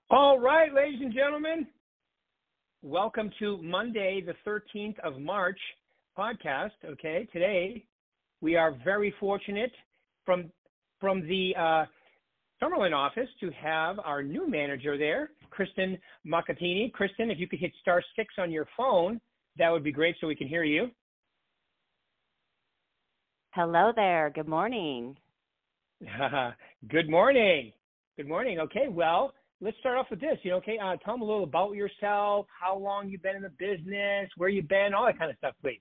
All right, ladies and gentlemen, welcome to Monday, the 13th of March podcast. Okay, today we are very fortunate from the Summerlin office to have our new manager there, Kristen Makhathini. Kristen, if you could hit *6 on your phone, that would be great so we can hear you. Hello there. Good morning. Good morning. Good morning. Okay, well, let's start off with this. Tell them a little about yourself, how long you've been in the business, where you've been, all that kind of stuff, please.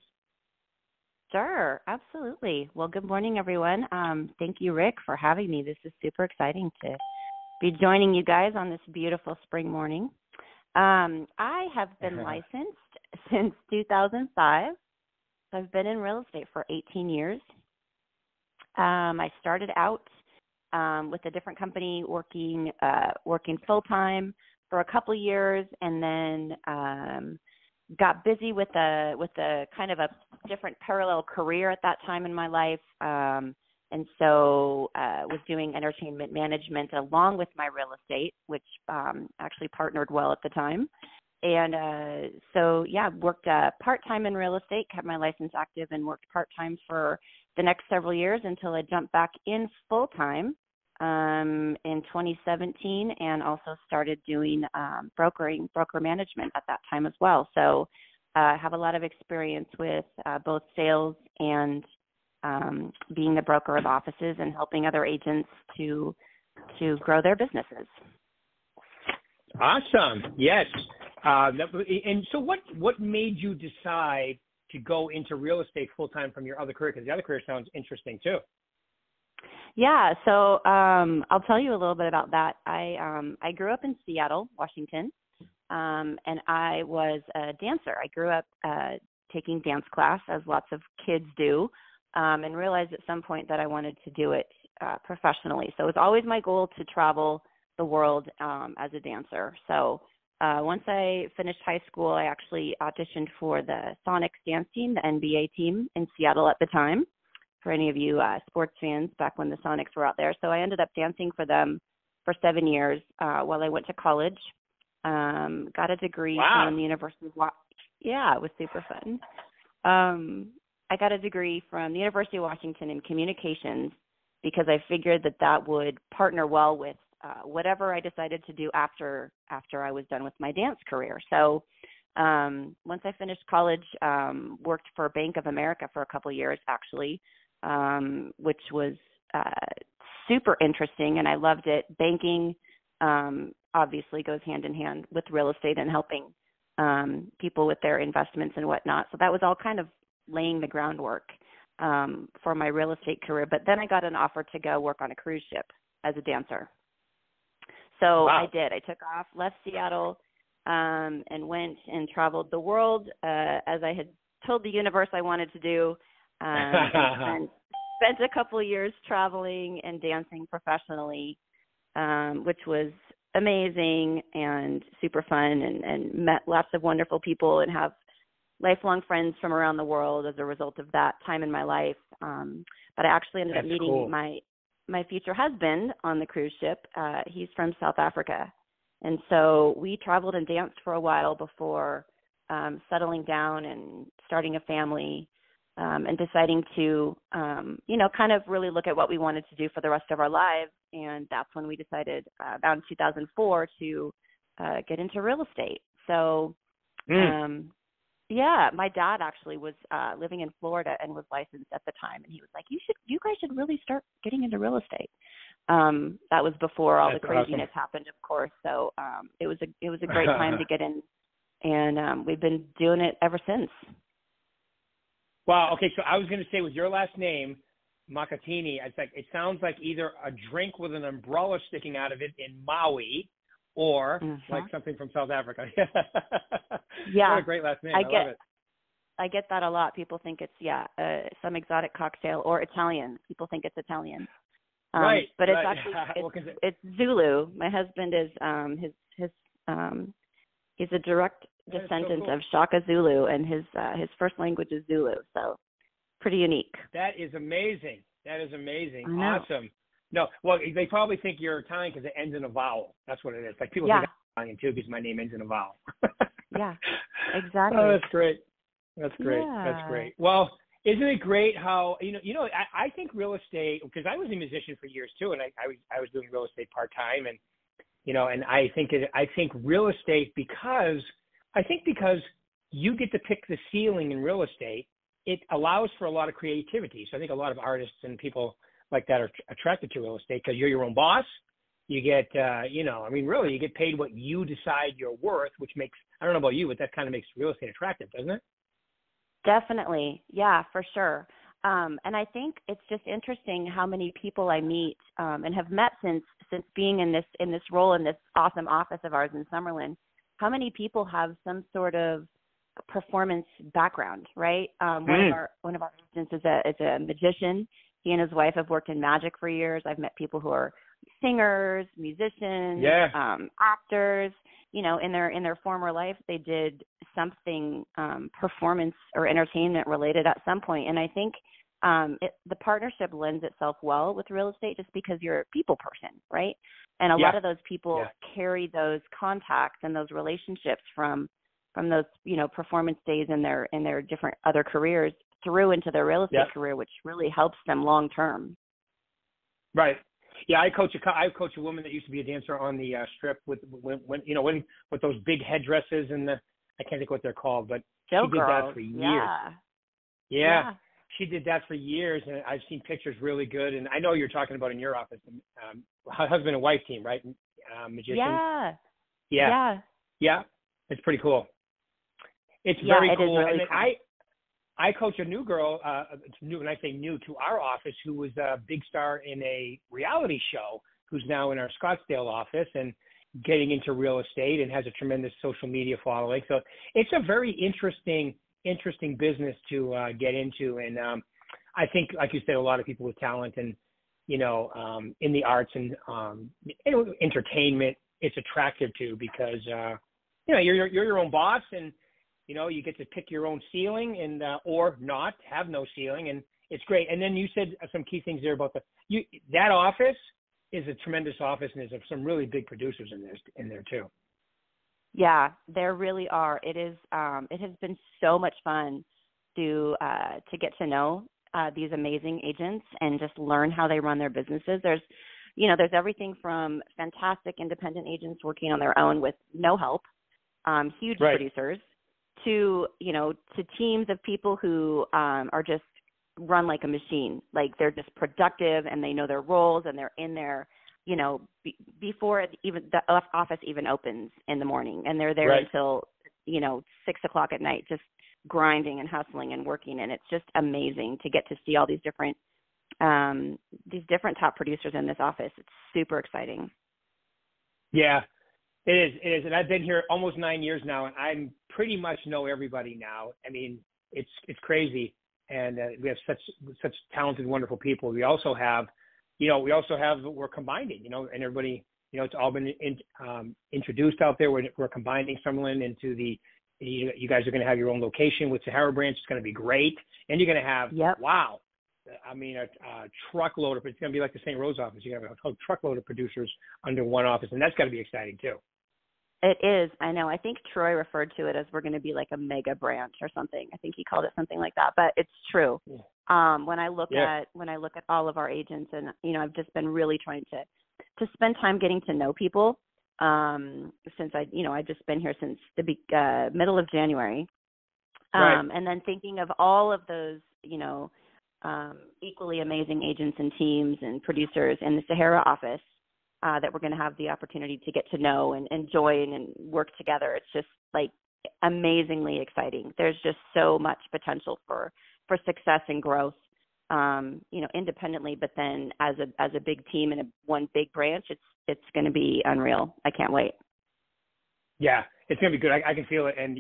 Sure, absolutely. Well, good morning, everyone. Thank you, Rick, for having me. This is super exciting to be joining you guys on this beautiful spring morning. I have been licensed since 2005. So I've been in real estate for 18 years. I started out with a different company working full-time for a couple of years, and then got busy with a kind of a different parallel career at that time in my life, and so was doing entertainment management along with my real estate, which actually partnered well at the time. And worked part-time in real estate, kept my license active, and worked part-time for the next several years until I jumped back in full-time in 2017, and also started doing broker management at that time as well. So I have a lot of experience with both sales and being the broker of offices and helping other agents to grow their businesses. Awesome. Yes. And so what made you decide to go into real estate full-time from your other career? Because the other career sounds interesting too. Yeah, so I'll tell you a little bit about that. I grew up in Seattle, Washington, and I was a dancer. I grew up taking dance class, as lots of kids do, and realized at some point that I wanted to do it professionally. So it was always my goal to travel the world as a dancer. So once I finished high school, I actually auditioned for the Sonics dance team, the NBA team in Seattle at the time, for any of you sports fans back when the Sonics were out there. So I ended up dancing for them for 7 years while I went to college. Got a degree from the University of Yeah, it was super fun. I got a degree from the University of Washington in communications because I figured that would partner well with whatever I decided to do after I was done with my dance career. So once I finished college, worked for Bank of America for a couple of years, actually, which was super interesting, and I loved it. Banking obviously goes hand in hand with real estate and helping people with their investments and whatnot. So that was all kind of laying the groundwork for my real estate career. But then I got an offer to go work on a cruise ship as a dancer. So I did. I took off, left Seattle, and went and traveled the world as I had told the universe I wanted to do. And spent a couple of years traveling and dancing professionally, which was amazing and super fun, and met lots of wonderful people and have lifelong friends from around the world as a result of that time in my life. But I actually ended up meeting my future husband on the cruise ship. He's from South Africa. And so we traveled and danced for a while before settling down and starting a family. And deciding to, kind of really look at what we wanted to do for the rest of our lives. And that's when we decided about in 2004 to get into real estate. So, my dad actually was living in Florida and was licensed at the time. And he was like, you guys should really start getting into real estate. That was before all the craziness happened, of course. So it was a great time to get in. And we've been doing it ever since. Wow. Okay. So I was going to say, with your last name, Makhathini, it sounds like either a drink with an umbrella sticking out of it in Maui, or like something from South Africa. Yeah. What a great last name. I love it. I get that a lot. People think it's some exotic cocktail, or Italian. People think it's Italian. Right. But it's actually it's Zulu. My husband is he's a direct descendant of Shaka Zulu, and his first language is Zulu, so pretty unique. That is amazing. Awesome. No, well, they probably think you're Italian because it ends in a vowel. That's what it is. Like people think Italian too, because my name ends in a vowel. Yeah, exactly. Oh, that's great. That's great. Yeah. That's great. Well, isn't it great how I think real estate, because I was a musician for years too, and I was doing real estate part time, and and I think real estate because you get to pick the ceiling in real estate, it allows for a lot of creativity. So I think a lot of artists and people like that are attracted to real estate because you're your own boss. You get, really, you get paid what you decide you're worth, which makes, I don't know about you, but that kind of makes real estate attractive, doesn't it? Definitely. Yeah, for sure. And I think it's just interesting how many people I meet and have met since being in this role in this awesome office of ours in Summerlin. How many people have some sort of performance background, right? One of our agents is a magician. He and his wife have worked in magic for years. I've met people who are singers, musicians, actors. In their former life, they did something performance or entertainment related at some point. And I think the partnership lends itself well with real estate just because you're a people person, right? And a lot of those people carry those contacts and those relationships from those performance days in their different other careers through into their real estate career, which really helps them long term. Right. Yeah, I coach a woman that used to be a dancer on the strip with those big headdresses and I can't think what they're called, but she did that for years. Yeah. She did that for years, and I've seen pictures really good. And I know you're talking about in your office, husband and wife team, right? Magicians. Yeah. It's pretty cool. It's very cool. Really and then cool. I coach a new girl, when I say new, to our office, who was a big star in a reality show, who's now in our Scottsdale office and getting into real estate and has a tremendous social media following. So it's a very interesting business to get into. And I think, like you said, a lot of people with talent and, in the arts and entertainment, it's attractive to because, you're your own boss and, you get to pick your own ceiling and or not have no ceiling, and it's great. And then you said some key things there about that office is a tremendous office, and there's some really big producers in there too. Yeah, there really are. It is. It has been so much fun to get to know these amazing agents and just learn how they run their businesses. There's everything from fantastic independent agents working on their own with no help, huge producers, to teams of people who are just run like a machine. Like they're just productive and they know their roles and they're in there, before even the office even opens in the morning, and they're there until 6 o'clock at night, just grinding and hustling and working. And it's just amazing to get to see all these different top producers in this office. It's super exciting. Yeah. It is. And I've been here almost 9 years now, and I pretty much know everybody now. I mean, it's crazy. And we have such talented, wonderful people. We also have, we're combining, and everybody, it's all been introduced out there. We're combining Summerlin into you guys are going to have your own location with Sahara branch. It's going to be great. And you're going to have, a truckload of, it's going to be like the St. Rose office. You're going to have a truckload of producers under one office, and that's got to be exciting too. It is. I know. I think Troy referred to it as we're going to be like a mega branch or something. I think he called it something like that, but it's true. Yeah. When I look at all of our agents, and I've just been really trying to spend time getting to know people since I've just been here since the middle of January, and then thinking of all of those equally amazing agents and teams and producers in the Sahara office that we're going to have the opportunity to get to know and join and work together. It's just like amazingly exciting. There's just so much potential for success and growth, independently, but then as a big team and one big branch, it's going to be unreal. I can't wait. Yeah, it's going to be good. I can feel it. And,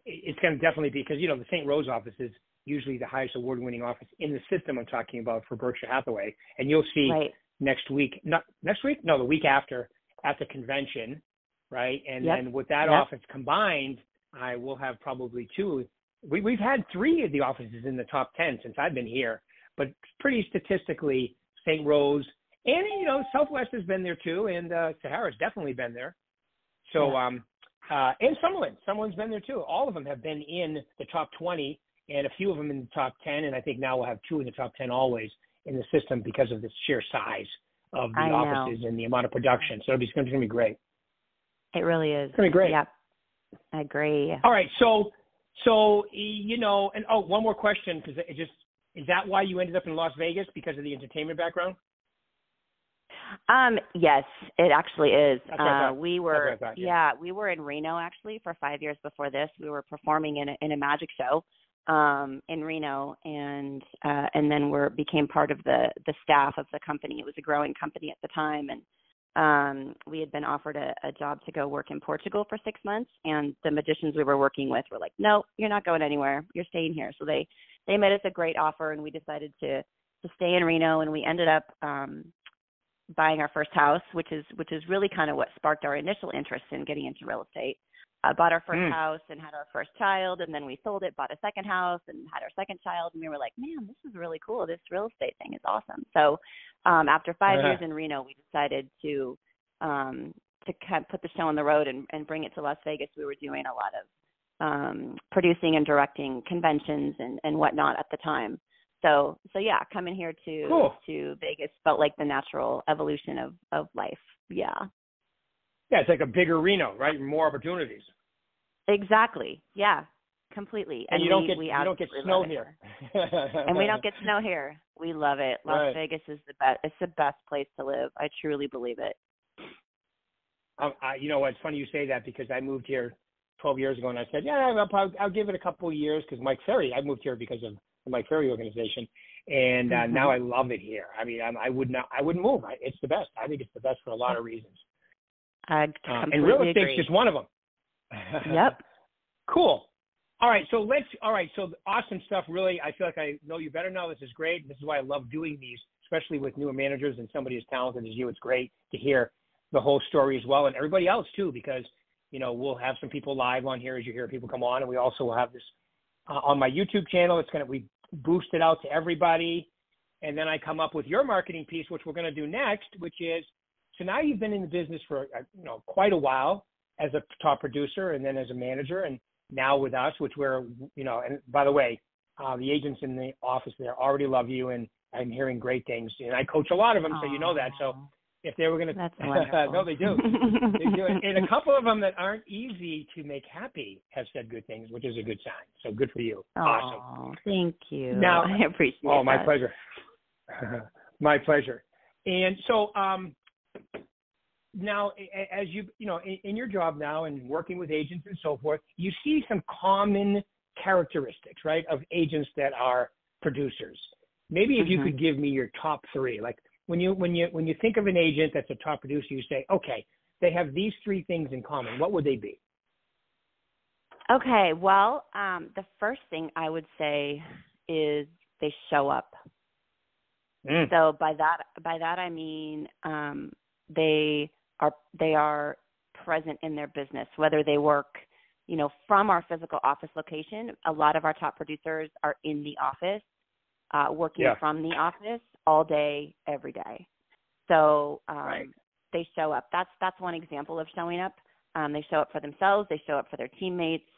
it's going to definitely be, because, the St. Rose office is usually the highest award-winning office in the system I'm talking about for Berkshire Hathaway. And you'll see the week after at the convention, right? And then with that office combined, I will have probably two. We've had three of the offices in the top 10 since I've been here, but pretty statistically, St. Rose and, Southwest has been there too, and Sahara's definitely been there. So, and Summerlin's been there too. All of them have been in the top 20 and a few of them in the top 10. And I think now we'll have 2 in the top 10 always in the system because of the sheer size of the offices and the amount of production. So it's going to be great. It really is. It's going to be great. Yep. I agree. All right. So, and one more question, because is that why you ended up in Las Vegas, because of the entertainment background? Yes, it actually is. That's what I thought. We were, That's what I thought, we were in Reno actually for 5 years before this. We were performing in a magic show, in Reno, and then became part of the staff of the company. It was a growing company at the time, and we had been offered a job to go work in Portugal for 6 months, and the magicians we were working with were like, "No, you're not going anywhere. You're staying here." So they made us a great offer, and we decided to stay in Reno, and we ended up buying our first house, which is really kind of what sparked our initial interest in getting into real estate. Bought our first house and had our first child, and then we sold it, bought a second house and had our second child, and we were like, man, this is really cool. This real estate thing is awesome. So after 5 years in Reno, we decided to kind of put the show on the road and bring it to Las Vegas. We were doing a lot of producing and directing conventions and whatnot at the time. So yeah, coming here to Vegas felt like the natural evolution of life. Yeah. Yeah, it's like a bigger Reno, right? More opportunities. Exactly. Yeah, completely. And you don't get snow here. And we don't get snow here. We love it. Las Vegas is the best. It's the best place to live. I truly believe it. You know what? It's funny you say that, because I moved here 12 years ago, and I said, yeah, I'll give it a couple of years, because Mike Ferry. I moved here because of the Mike Ferry organization, and now I love it here. I mean, I wouldn't move. It's the best. I think it's the best for a lot of reasons. I completely and real estate's agree. just one of them. Yep. Cool. All right. So so awesome stuff. Really, I feel like I know you better now. This is great. This is why I love doing these, especially with newer managers and somebody as talented as you. It's great to hear the whole story as well, and everybody else too, because, we'll have some people live on here as you hear people come on, and we also will have this on my YouTube channel. We boost it out to everybody, and then I come up with your marketing piece, which we're going to do next, which is, so now you've been in the business for quite a while as a top producer, and then as a manager, and now with us, which we're and by the way, the agents in the office there already love you, and I'm hearing great things, and I coach a lot of them, so you know that. So if they were going to, no, they do, they do, and a couple of them that aren't easy to make happy have said good things, which is a good sign. So good for you. Awesome. Thank you. Now, I appreciate it. Oh, my pleasure. My pleasure. And so, now, as in your job now and working with agents and so forth, you see some common characteristics, right, of agents that are producers. Maybe if you could give me your top 3, like when you think of an agent that's a top producer, you say, okay, they have these 3 things in common. What would they be? Okay, well, the first thing I would say is they show up. So by that I mean they are present in their business, whether they work, from our physical office location. A lot of our top producers are in the office, working from the office all day, every day. So they show up. That's one example of showing up. They show up for themselves. They show up for their teammates.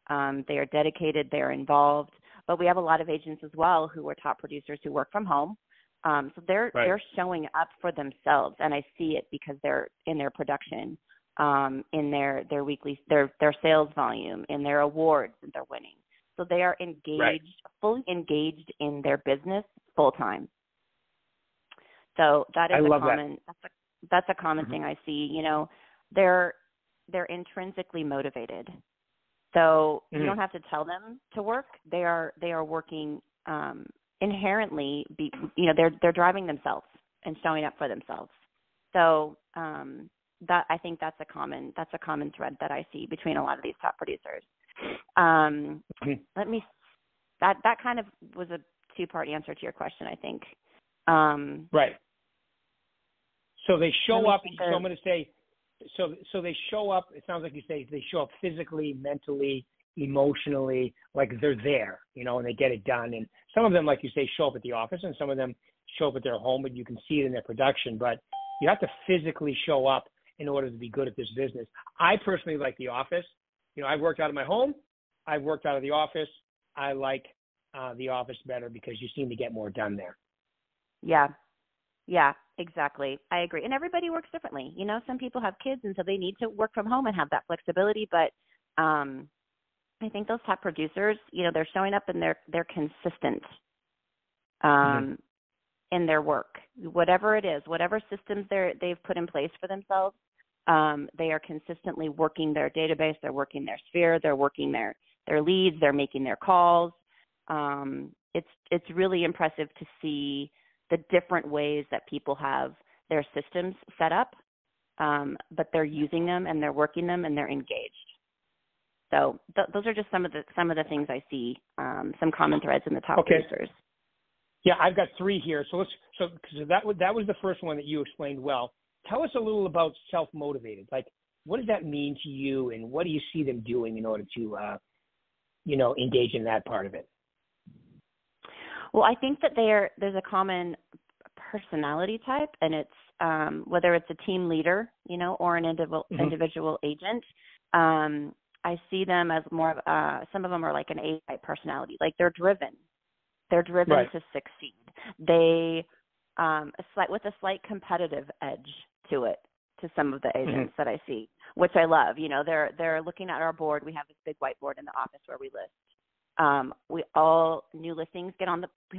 They are dedicated. They are involved. But we have a lot of agents as well who are top producers who work from home. So they're showing up for themselves, and I see it because they're in their production, in their weekly their sales volume, in their awards that they're winning. So they are engaged, fully engaged in their business full time. So that is that's a common thing I see. They're intrinsically motivated. So you don't have to tell them to work. They are working inherently. They're driving themselves and showing up for themselves. So that I think that's a common thread that I see between a lot of these top producers. Let me. That kind of was a 2-part answer to your question, I think. Right. So they show up. So I'm going to say. So they show up. It sounds like you say they show up physically, mentally, emotionally, like they're there, and they get it done. And some of them, like you say, show up at the office, and some of them show up at their home, but you can see it in their production. But you have to physically show up. in order to be good at this business. I personally like the office. I've worked out of my home. I've worked out of the office. I like the office better because you seem to get more done there. Yeah, exactly. I agree. And everybody works differently. Some people have kids, and so they need to work from home and have that flexibility. But I think those top producers, they're showing up and they're consistent in their work, whatever it is, whatever systems they've put in place for themselves. They are consistently working their database. They're working their sphere. They're working their leads. They're making their calls. It's really impressive to see the different ways that people have their systems set up, but they're using them and they're working them and they're engaged. So those are just some of the things I see, some common threads in the top producers. Yeah, I've got 3 here. So that was the first one that you explained well. Tell us a little about self-motivated. Like, what does that mean to you, and what do you see them doing in order to, engage in that part of it? Well, I think that there's a common personality type, and it's whether it's a team leader, or an individual agent. I see them as more of some of them are like an A-type personality. Like they're driven. They're driven to succeed. They with a slight competitive edge to it, to some of the agents that I see, which I love. They're looking at our board. We have this big whiteboard in the office where we list. We all new listings get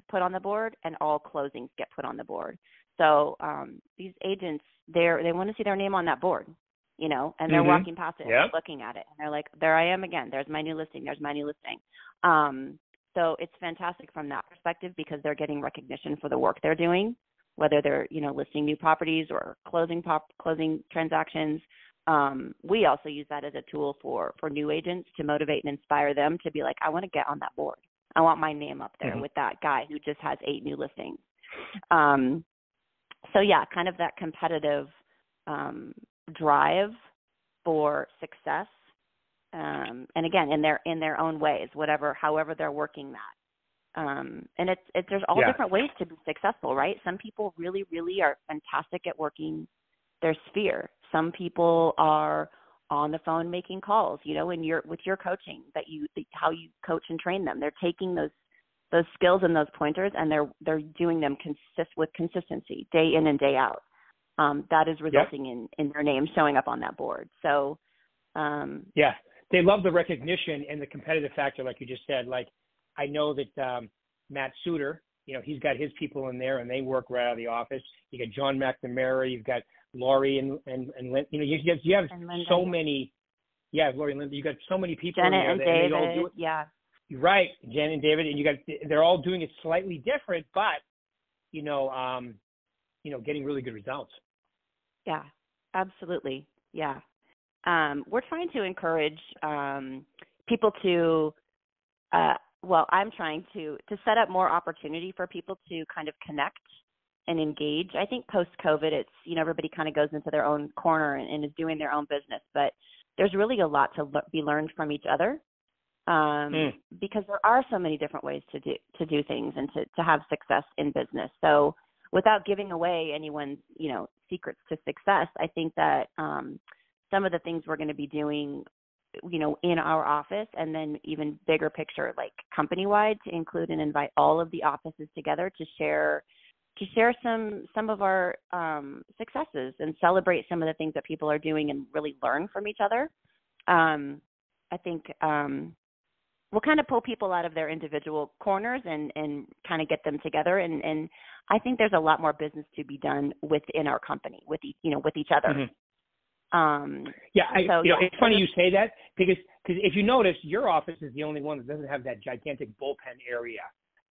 put on the board, and all closings get put on the board. So these agents, they want to see their name on that board, and they're walking past it, and looking at it, and they're like, "There I am again. There's my new listing. There's my new listing." So it's fantastic from that perspective because they're getting recognition for the work they're doing, whether they're listing new properties or closing transactions. We also use that as a tool for new agents to motivate and inspire them to be like, I want to get on that board. I want my name up there with that guy who just has 8 new listings. So yeah, kind of that competitive drive for success. And again, in their own ways, however they're working that. And there's all different ways to be successful, right? Some people really, really are fantastic at working their sphere. Some people are on the phone making calls, with your coaching, how you coach and train them. They're taking those skills and those pointers, and they're doing them with consistency day in and day out. That is resulting in their name showing up on that board. So, they love the recognition and the competitive factor, like you just said. Like, I know that Matt Suter, he's got his people in there, and they work right out of the office. You got John McNamara, you've got Laurie and Lynn. You have so many. Yeah, Laurie and Lynn. You got so many people Janet in there. And David, they all do it. yeah. Right, Janet and David, and they're all doing it slightly different, but getting really good results. Yeah, absolutely. Yeah. We're trying to encourage people to, I'm trying to set up more opportunity for people to kind of connect and engage. I think post-COVID, it's, everybody kind of goes into their own corner and is doing their own business, but there's really a lot to be learned from each other because there are so many different ways to do things and to have success in business. So without giving away anyone's, secrets to success, I think that some of the things we're going to be doing, in our office, and then even bigger picture, like company-wide, to include and invite all of the offices together to share some of our successes and celebrate some of the things that people are doing and really learn from each other. I think we'll kind of pull people out of their individual corners and kind of get them together. And I think there's a lot more business to be done within our company, with each other. It's funny you say that because if you notice, your office is the only one that doesn't have that gigantic bullpen area.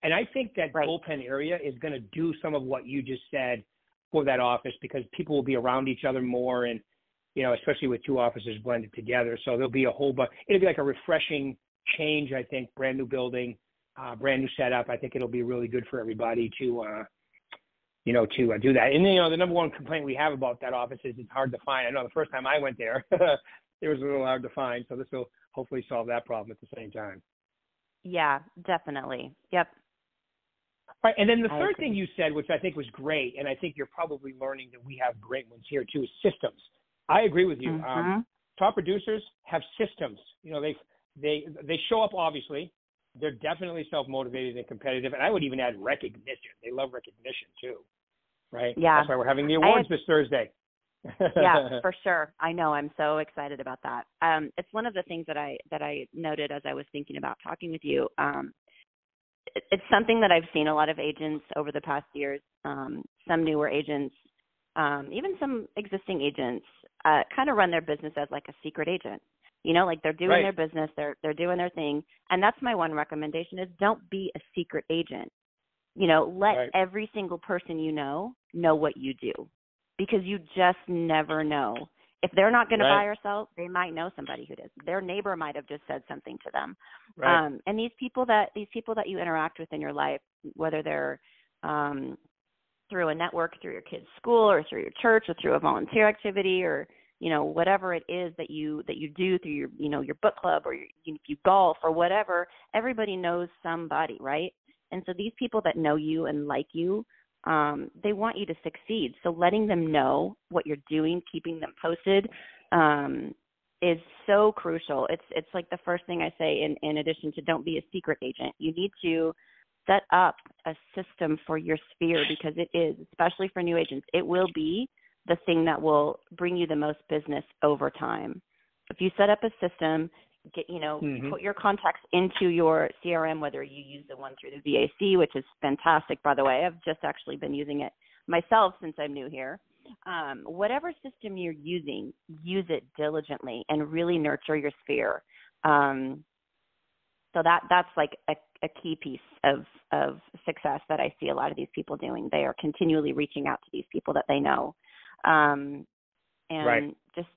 And I think that bullpen area is going to do some of what you just said for that office because people will be around each other more and, especially with 2 offices blended together. So there'll be it'll be like a refreshing change, I think, brand new building, brand new setup. I think it'll be really good for everybody to do that. And, the number one complaint we have about that office is it's hard to find. I know the first time I went there, it was a little hard to find. So this will hopefully solve that problem at the same time. Yeah, definitely. Yep. Right. And then the third thing you said, which I think was great, and I think you're probably learning that we have great ones here too, is systems. I agree with you. Mm-hmm. Top producers have systems. You know, they show up, obviously. They're definitely self-motivated and competitive. And I would even add recognition. They love recognition too, right? Yeah. That's why we're having the awards this Thursday. Yeah, for sure. I know. I'm so excited about that. It's one of the things that I noted as I was thinking about talking with you. It's something that I've seen a lot of agents over the past years, some newer agents, even some existing agents, kind of run their business as like a secret agent. You know, like they're doing their business, they're doing their thing. And that's my one recommendation is don't be a secret agent. You know, let every single person you know what you do, because you just never know. If they're not going to buy or sell, they might know somebody who does. Their neighbor might have just said something to them. And these people that you interact with in your life, whether they're through a network, through your kid's school, or through your church, or through a volunteer activity, or you know, whatever it is that you do through your, you know, your book club, or if you golf or whatever, everybody knows somebody, right? And so these people that know you and like you, they want you to succeed. So letting them know what you're doing, keeping them posted, is so crucial. It's like the first thing I say in addition to don't be a secret agent. You need to set up a system for your sphere, because it is, especially for new agents, it will be the thing that will bring you the most business over time. If you set up a system, put your contacts into your CRM, whether you use the one through the VAC, which is fantastic, by the way. I've just actually been using it myself since I'm new here. Whatever system you're using, use it diligently and really nurture your sphere. So that's like a key piece of success that I see a lot of these people doing. They are continually reaching out to these people that they know. Just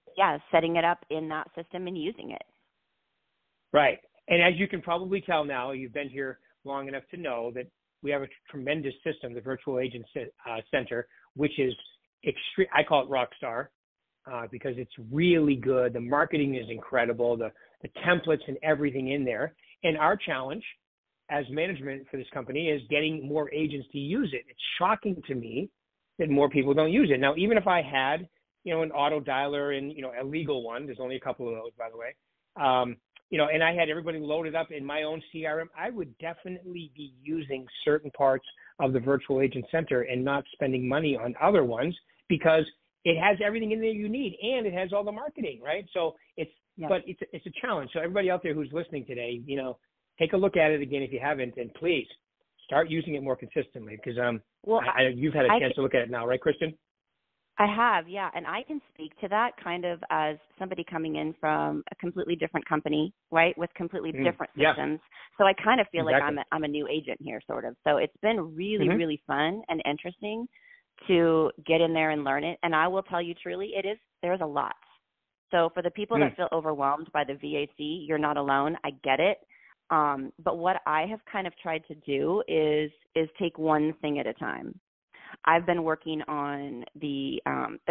setting it up in that system and using it. Right. And as you can probably tell now, you've been here long enough to know that we have a tremendous system, the Virtual Agent Center, which is extreme. I call it rock star because it's really good. The marketing is incredible, the templates and everything in there. And our challenge as management for this company is getting more agents to use it. It's shocking to me that more people don't use it. Now, even if I had, an auto dialer and, a legal one, there's only a couple of those, by the way, and I had everybody loaded up in my own CRM, I would definitely be using certain parts of the Virtual Agent Center and not spending money on other ones, because it has everything in there you need, and it has all the marketing, right? So but it's a challenge. So everybody out there who's listening today, take a look at it again if you haven't, and please start using it more consistently, because you've had a chance to look at it now, right, Kristen? I have, yeah. And I can speak to that kind of as somebody coming in from a completely different company, right, with completely different systems. So I kind of feel like I'm a new agent here, sort of. So it's been really, really fun and interesting to get in there and learn it. And I will tell you truly, there's a lot. So for the people that feel overwhelmed by the VAC, you're not alone. I get it. But what I have kind of tried to do is take one thing at a time. I've been working on the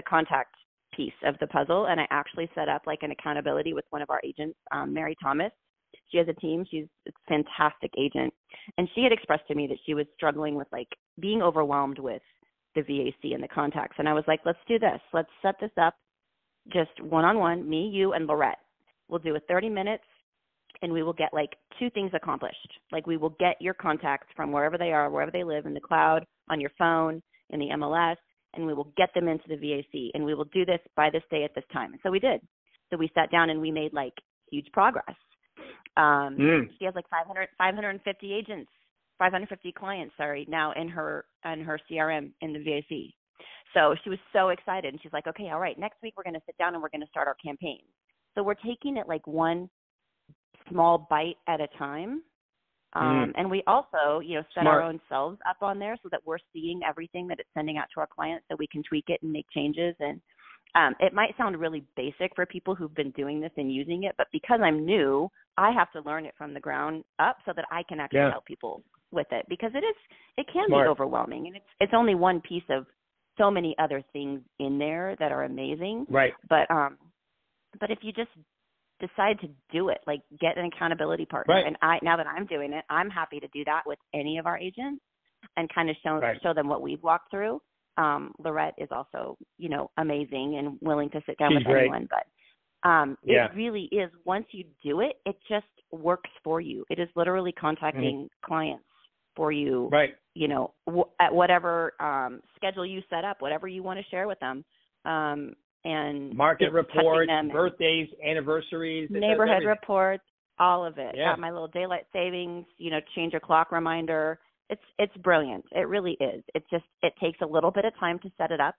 contact piece of the puzzle, and I actually set up like an accountability with one of our agents, Mary Thomas. She has a team. She's a fantastic agent. And she had expressed to me that she was struggling with like being overwhelmed with the VAC and the contacts. And I was like, let's do this. Let's set this up just one-on-one, me, you, and Lorette. We'll do it 30 minutes, and we will get like two things accomplished. Like we will get your contacts from wherever they are, wherever they live, in the cloud, on your phone, in the MLS, and we will get them into the VAC, and we will do this by this day at this time. And so we did. So we sat down and we made like huge progress. She has like 550 agents, 550 clients, now in her CRM in the VAC. So she was so excited, and she's like, okay, all right, next week we're going to sit down and we're going to start our campaign. So we're taking it like one small bite at a time. And we also, set our own selves up on there so that we're seeing everything that it's sending out to our clients, so we can tweak it and make changes. And it might sound really basic for people who've been doing this and using it, but because I'm new, I have to learn it from the ground up so that I can actually help people with it, because it can be overwhelming, and it's only one piece of so many other things in there that are amazing. Right. But if you just decide to do it, like get an accountability partner. Right. And now that I'm doing it, I'm happy to do that with any of our agents and kind of show them what we've walked through. Lorette is also, amazing and willing to sit down She's with great. anyone. But it really is, once you do it, it just works for you. It is literally contacting clients for you, right? At whatever schedule you set up, whatever you want to share with them. And market reports, them birthdays, anniversaries, neighborhood reports, all of it. Yeah. Got my little daylight savings, change your clock reminder. It's brilliant. It really is. It takes a little bit of time to set it up,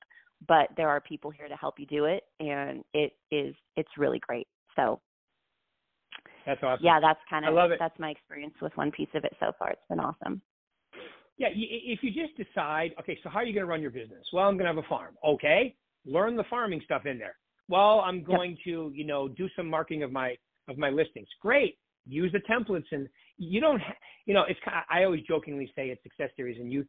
but there are people here to help you do it, and it's really great. So that's awesome. Yeah, I love it. That's my experience with one piece of it so far. It's been awesome. Yeah, if you just decide, okay, so how are you going to run your business? Well, I'm going to have a farm. Okay, learn the farming stuff in there. Well, I'm going to, do some marketing of my listings. Great. Use the templates, and you don't, it's. I always jokingly say it's Success Series, and you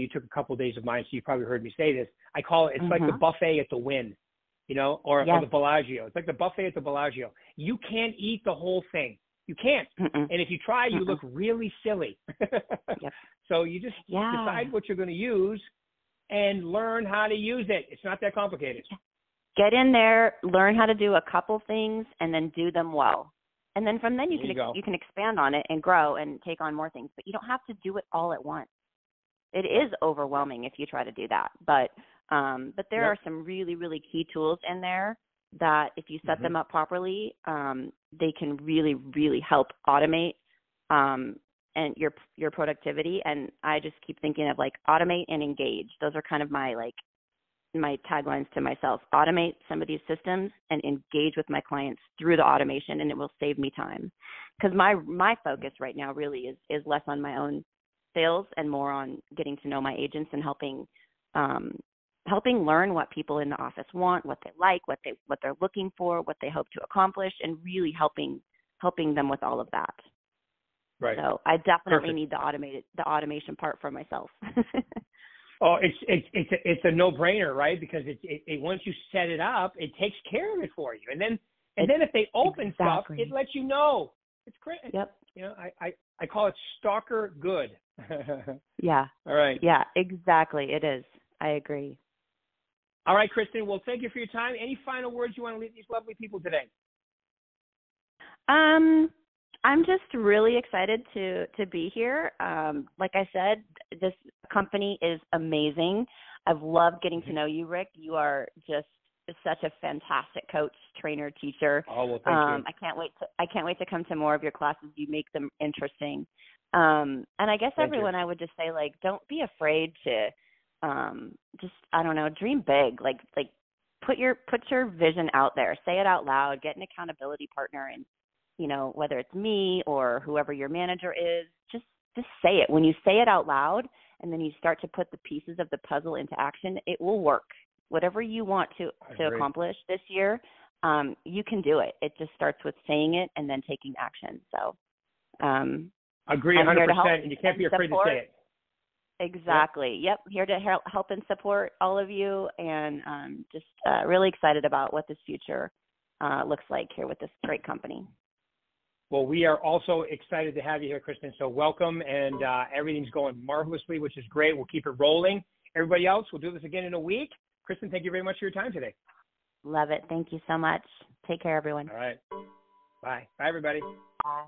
took a couple of days of mine, so you probably heard me say this. I call it, it's like the buffet at the Wynn, or the Bellagio. It's like the buffet at the Bellagio. You can't eat the whole thing. You can't. And if you try, you look really silly. So you just decide what you're going to use and learn how to use it. It's not that complicated. Get in there, learn how to do a couple things, and then do them well. And then from then you can expand on it and grow and take on more things. But you don't have to do it all at once. It is overwhelming if you try to do that. But there are some really, really key tools in there that if you set them up properly, they can really, really help automate and your productivity. And I just keep thinking of automate and engage. Those are kind of my taglines to myself. Automate some of these systems and engage with my clients through the automation, and it will save me time. Because my focus right now really is less on my own sales and more on getting to know my agents and helping learn what people in the office want, what they like, what they're looking for, what they hope to accomplish, and really helping them with all of that. Right. So I definitely need the automation part for myself. Oh, it's a no-brainer, right? Because it once you set it up, it takes care of it for you, and then if they open stuff, it lets you know. It's great. Yep. I call it stalker good. Yeah. All right. Yeah, exactly. It is. I agree. All right, Kristen. Well, thank you for your time. Any final words you want to leave these lovely people today? I'm just really excited to be here. Like I said, this company is amazing. I've loved getting to know you, Rick. You are just such a fantastic coach, trainer, teacher. Oh, well, thank you. I can't wait to come to more of your classes. You make them interesting. And I guess everyone, I would just say, don't be afraid to dream big. Put your vision out there. Say it out loud. Get an accountability partner, and whether it's me or whoever your manager is, just say it. When you say it out loud and then you start to put the pieces of the puzzle into action, it will work. Whatever you want to accomplish this year, you can do it. It just starts with saying it and then taking action. So, agree 100%, and you can't be afraid to say it. Exactly. Yep. Here to help and support all of you, and just really excited about what this future looks like here with this great company. Well, we are also excited to have you here, Kristen. So welcome, and everything's going marvelously, which is great. We'll keep it rolling. Everybody else, we'll do this again in a week. Kristen, thank you very much for your time today. Love it. Thank you so much. Take care, everyone. All right. Bye. Bye, everybody. Bye.